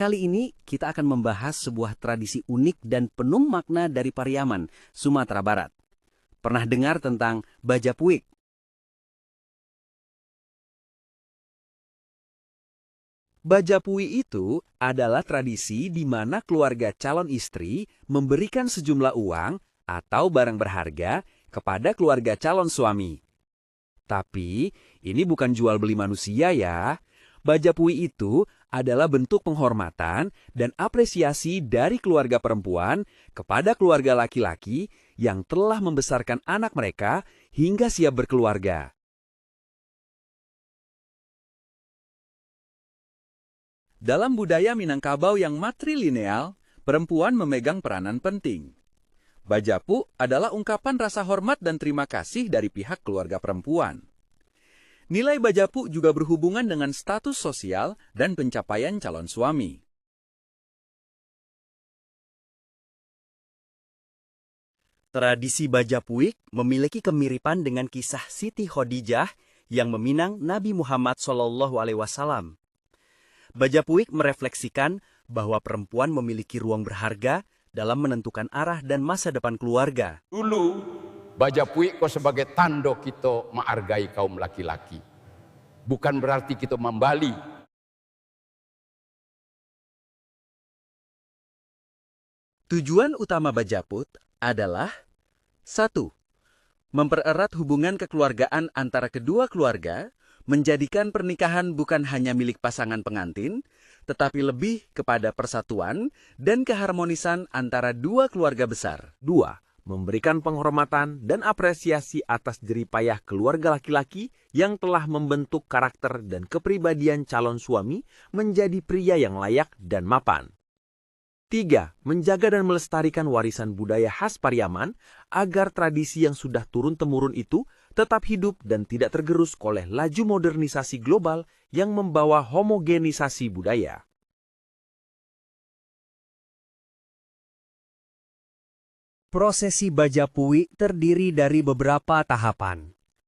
Kali ini kita akan membahas sebuah tradisi unik dan penuh makna dari Pariaman, Sumatera Barat. Pernah dengar tentang Bajapuik? Bajapui itu adalah tradisi di mana keluarga calon istri memberikan sejumlah uang atau barang berharga kepada keluarga calon suami. Tapi ini bukan jual beli manusia ya. Bajapui itu adalah bentuk penghormatan dan apresiasi dari keluarga perempuan kepada keluarga laki-laki yang telah membesarkan anak mereka hingga siap berkeluarga. Dalam budaya Minangkabau yang matrilineal, perempuan memegang peranan penting. Bajapu adalah ungkapan rasa hormat dan terima kasih dari pihak keluarga perempuan. Nilai Bajapu juga berhubungan dengan status sosial dan pencapaian calon suami. Tradisi Bajapuik memiliki kemiripan dengan kisah Siti Khadijah yang meminang Nabi Muhammad SAW. Bajapuik merefleksikan bahwa perempuan memiliki ruang berharga dalam menentukan arah dan masa depan keluarga. Dulu, Bajapuik kau sebagai tanda kita menghargai kaum laki-laki. Bukan berarti kita membali. Tujuan utama Bajaput adalah 1. Mempererat hubungan kekeluargaan antara kedua keluarga, menjadikan pernikahan bukan hanya milik pasangan pengantin, tetapi lebih kepada persatuan dan keharmonisan antara dua keluarga besar. 2. Memberikan penghormatan dan apresiasi atas jeripayah keluarga laki-laki yang telah membentuk karakter dan kepribadian calon suami menjadi pria yang layak dan mapan. 3. Menjaga dan melestarikan warisan budaya khas Pariaman agar tradisi yang sudah turun-temurun itu tetap hidup dan tidak tergerus oleh laju modernisasi global yang membawa homogenisasi budaya. Prosesi Bajapui terdiri dari beberapa tahapan.